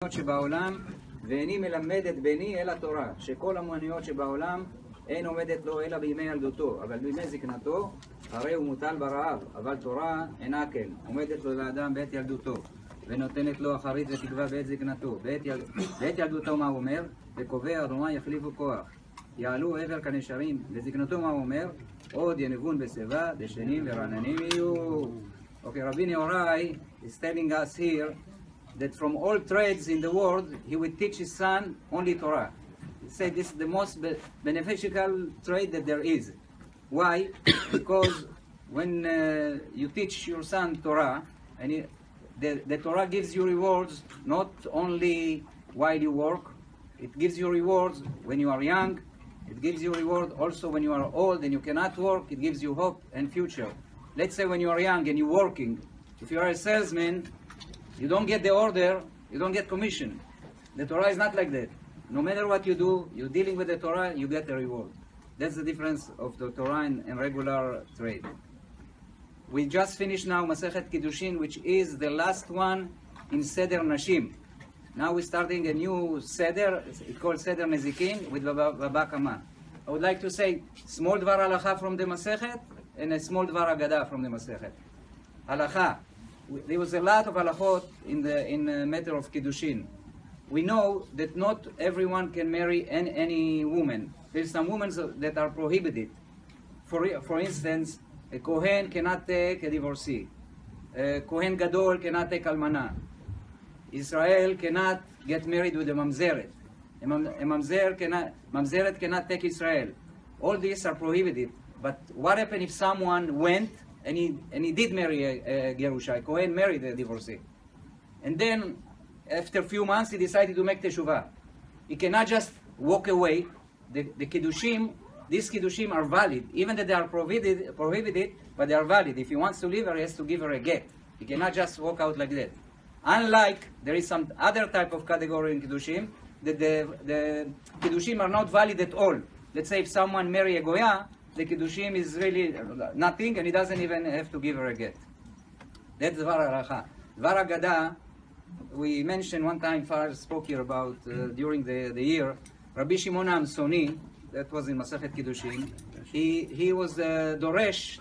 שבעולם, ואיני מלמד את בני אלא תורה, שכל המוניות שבעולם אין עומדת לו אלא בימי ילדותו, אבל בימי זקנתו הרי הוא מוטל ברעב, אבל תורה אינה כן, עומדת לו לאדם בעת ילדותו, ונותנת לו אחרית ותקווה בעת זקנתו. בעת ילדותו מה הוא אומר? וקובע אדומה יחליפו כוח, יעלו עבר כנשרים. בזקנתו מה הוא אומר? עוד ינבון בשיבה, דשנים ורעננים יהיו. Okay, Rabbi Nehorai is telling us here that from all trades in the world, he would teach his son only Torah. He said this is the most beneficial trade that there is. Why? Because when you teach your son Torah, and the Torah gives you rewards not only while you work, it gives you rewards when you are young, it gives you reward also when you are old and you cannot work, it gives you hope and future. Let's say when you are young and you're working, if you are a salesman, you don't get the order, you don't get commission. The Torah is not like that. No matter what you do, you're dealing with the Torah, you get a reward. That's the difference of the Torah and regular trade. We just finished now Masechet Kidushin, which is the last one in Seder Nashim. Now we're starting a new Seder, it's called Seder Nezikin with Baba Kama. I would like to say small Dvar Halacha from the Masechet and a small Dvar Agada from the Masechet. Halacha. There was a lot of halachot in the matter of Kidushin. We know that not everyone can marry any woman. There's some women that are prohibited. For instance, a Kohen cannot take a divorcee. A Kohen Gadol cannot take almana. Israel cannot get married with a mamzeret. A mamzeret cannot take Israel. All these are prohibited. But what happens if someone went and he did marry a Gerusha, a Kohen married a divorcee. And then, after a few months, he decided to make teshuvah. He cannot just walk away. The Kiddushim, these Kiddushim are valid, even though they are prohibited, but they are valid. If he wants to leave her, he has to give her a get. He cannot just walk out like that. Unlike, there is some other type of category in Kiddushim, that the Kiddushim are not valid at all. Let's say if someone marry a Goya, the Kiddushim is really nothing, and he doesn't even have to give her a get. That's Dvar Halacha. Dvar Agada, we mentioned one time, Far spoke here about during the year, Rabbi Shimon Amsoni, that was in Masechet Kiddushin, he was Doresh,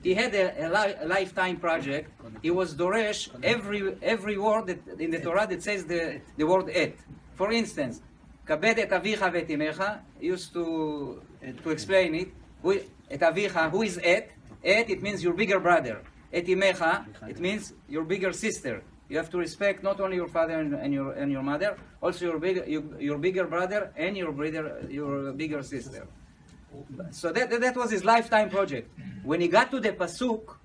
he had a lifetime project. He was Doresh every word that, in the Torah that says the word et. For instance, Kabed et avicha v'et imecha, used to explain it. Et avicha, who is et? Et, it means your bigger brother. Et imecha, it means your bigger sister. You have to respect not only your father and your mother, also your bigger brother and your bigger sister. So that was his lifetime project. When he got to the pasuk,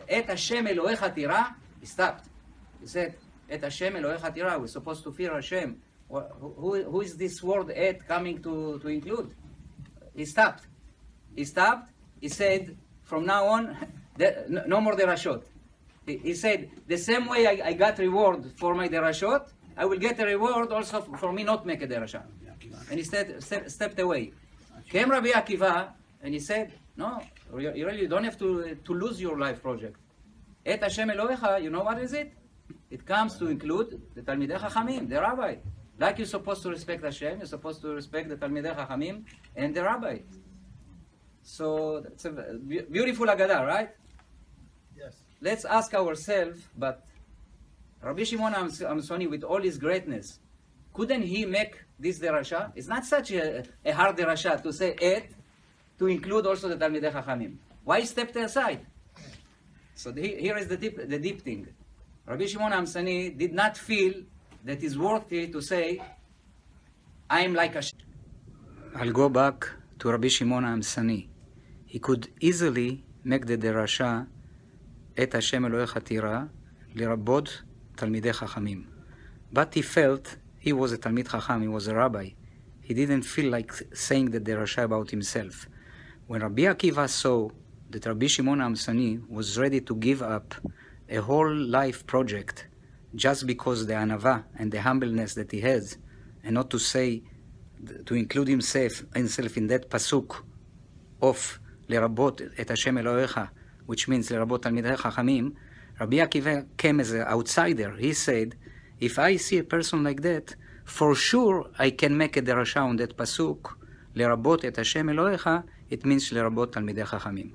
Et Hashem Elohecha tira, he stopped. He said, Et Hashem Elohecha tira. We're supposed to fear Hashem. Who is this word et coming to include? He stopped. He said, from now on, no more derashot. He said, the same way I got reward for my derashot, I will get a reward also for me not make a derasha. And he stepped away. Came Rabbi Akiva, and he said, no, you really don't have to lose your life project. Et Hashem Elohecha, you know what is it? It comes to include the Talmidei Chachamim, the rabbi. Like you're supposed to respect Hashem, you're supposed to respect the Talmidei Chachamim and the rabbi. So it's a beautiful Agada, right? Yes. Let's ask ourselves, but Rabbi Shimon Amsoni, with all his greatness, couldn't he make this derasha? It's not such a hard derasha to say et, to include also the Talmidei Chachamim. Why step aside? So here is the deep thing. Rabbi Shimon Amsoni did not feel that it's worthy to say, I am like Hashem. I'll go back to Rabbi Shimon Amsoni. He could easily make the derasha Et Hashem Elohecha tira lirabot Talmidei Chachamim. But he felt he was a Talmid Chacham, he was a rabbi. He didn't feel like saying the derasha about himself. When Rabbi Akiva saw that Rabbi Shimon Amsoni was ready to give up a whole life project just because the anava and the humbleness that he has, and not to say, to include himself in that pasuk of lirabot et Hashem Elohecha, which means lirabot Talmidei Chachamim, Rabbi Akiva came as an outsider. He said, if I see a person like that, for sure I can make a דרשה on that פסוק, לרבות את השם אלוהיך, it means לרבות תלמידי חכמים.